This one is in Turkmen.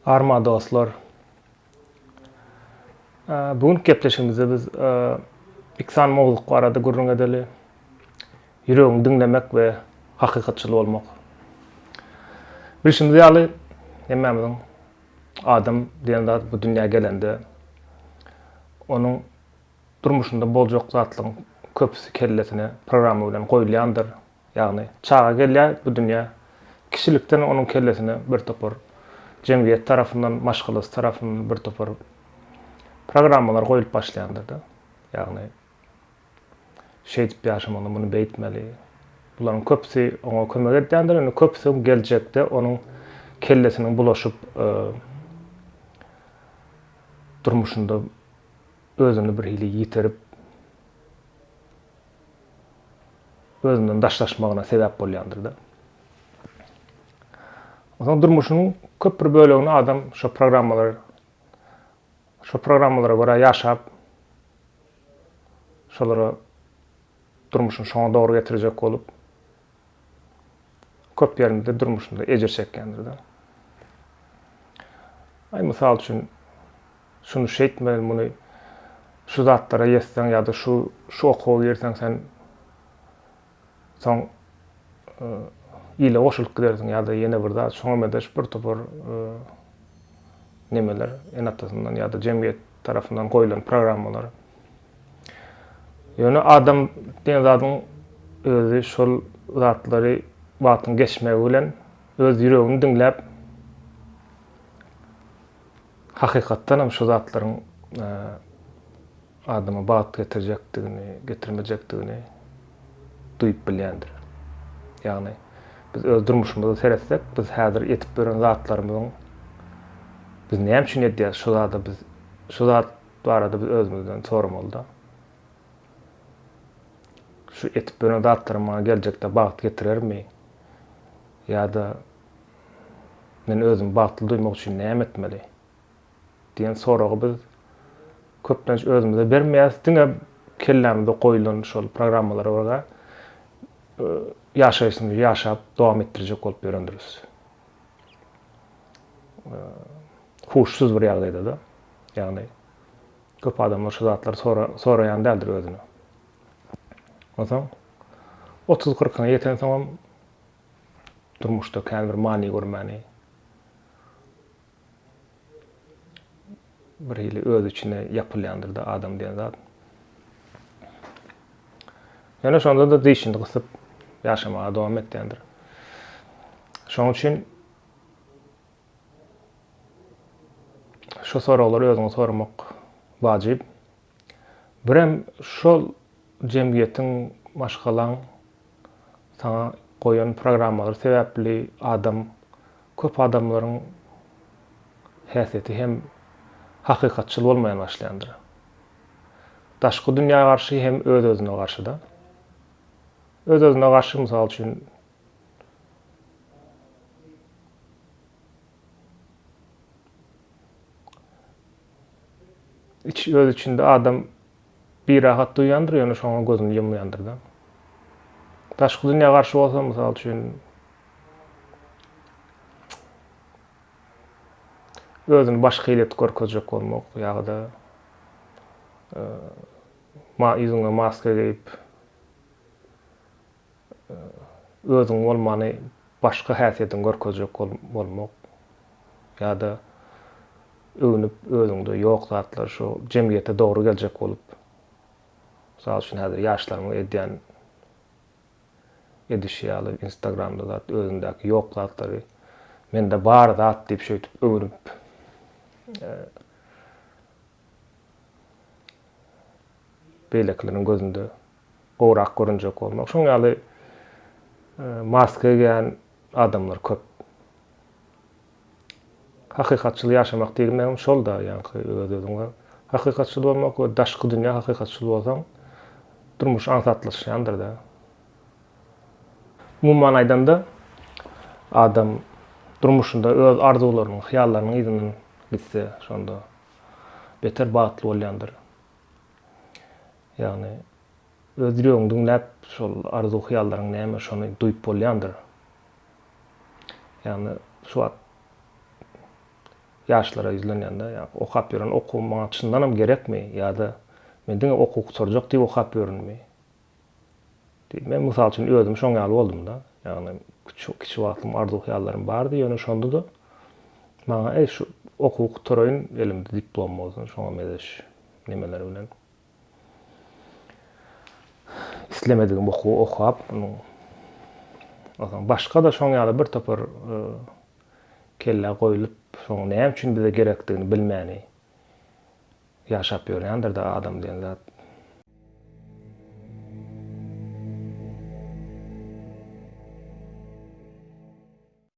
Arma dostlar. Bugün gepleşimizde biz iksan mowzuk barada gurrun edeli. Yüreğini dinlemek ve hakykatçyl bolmak. Bilişimiz ýaly hemmemizin adam diýen zat bu dünýäge gelende onuň durmuşynda boljak zatlyň köpüsi kellesine programy bilen goýulýandyr. Ýagny çağa gelýär bu dünýä kişilikden onuň kellesine bir topar jemgyýet tarapyndan, maşgulys tarapyndan bir topar programmalar goýulyp başlaýandyr da. Ýagny şeýdip ýaşamany muny beýtmeli. Buların köpüsi ona kömek edýändir, ony köpüsi geljekde onuň kellesiniň bulaşyp durmuşynda özüni bir hili ýitirip özünden daşlaşmagyna sebäp bolýandyr da. Onuň durmuşynyň köp bir bölegini adam şu programmalara görä ýaşap şolara durmuşyny şoňa dogry getirjek bolup köp ýerinde durmuşynda ejer çekýändir da. Mysal üçin şunu şeýtmeli, muny şu zatlara ýetseň ýa-da şu okuwy ýerseň sen soň ile goşulyp gidersiň ýa-da ýene bir zat şoňa medeş bir topar nemeler enatasyndan ýa-da jemgyýet tarapyndan goýulan programmalar. Ýöne adam diýen zatyň özü şol zatlary wagtyň geçmegi bilen öz ýüregini dinläp hakykatdan hem şu zatlaryň adama bat getirjekdigini, getirmejekdigini duýup bilýändir. Ýagny biz öz durmuşymyzda seretsek, biz häzir etip beren zatlarymyzyň biz näme üçin edýär şu zada biz şu zat barada biz özümizden sormaly da. Şu etip beren zatlarym bana geljekde bat getirermi? Ýa-da men özüm batly duýmak üçin näme etmeli? Diýen soragy biz köpden özümizde bermeýäs, diňe kellämizde goýulan şol programmalara görä ýaşaýysyny ýaşap dowam etdirjek bolup berendiris. Huşsuz bir ýagdaýda da. Ýagny köp adamlar şu zatlary soraýan däldir özüne. Otaň 30-40-a ýeten tamam durmuşda kän bir many görmäni. Bir hili öz içine yapılýandyr da adam diýen zat. Ýöne şonda da diýişini gysyp ýaşamaga dowam etýändir. Şoň üçin şu soragları özüňe sormak wajyp. Birem şol jemgyýetiň maşgalan sana goýan programmalar sebäpli adam köp adamlaryň häsiýeti hem hakykatçyl bolmaýan başlaýandyr. Daşky dünýäge garşy hem öz-özüne garşy da. Öz-özüne garşy mysal üçin öz içinde adam bir rahat duýandyr, ýöne şoňa gözüni ýumýandyr da. Daşky dünýäge garşy bolsa mysal üçin özüni başga ilet görkezjek bolmak ýa-da ýüzüňe maska giyip özüň bolmany başga häsiýetini görkezjek bolmak ýa-da öňüp özüňde ýok zatlar şu jemgyýete dogry geljek bolup mysal üçin häzir ýaşlaryň edýän edişýaly Instagramda zat özündäki ýok zatlary mende bar zat diýip şeýtip öňüp beýlekleriň gözünde gowrak görünjek bolmak. Şoň ýaly maska giyen adamlar köp. Hakykatçyl ýaşamak diýenem şol da, ýa-ni öz-özüňe hakykatçyl bolmak we daşky dünýä hakykatçyl bolsaň durmuş ansatlaşýandyr da. Bu manaýdan da adam durmuşynda öz arzularyny, hyýallaryny ýygynyň gitse şonda beter batly bolýandyr. Ýagny öz ýüregiňi dinläp şol arzu hyýallaryň näme şonu duýup bolýandyr. Ýagny şu wagt yaşlara izlenýände ýa okap ýören okuw maňa çyndanam gerekmi ýa-da men diňe okuw sorjak diýip okap ýörenmi? Men mysal üçin özüm şoň ýaly boldum da. Ýagny kiçik wagtym arzuw hyallarym bardy, ýöne şonda da maňa şu okuw gutaraýyn, elimde diplom bolsun, şoňa mezeş nimeler bilen islemedigim okuw okap, başga da şoň ýaly bir topar kelle goýulyp, şoň näme üçin bize gerekdigini bilmäni ýaşap ýörýändir da adam diýen zat.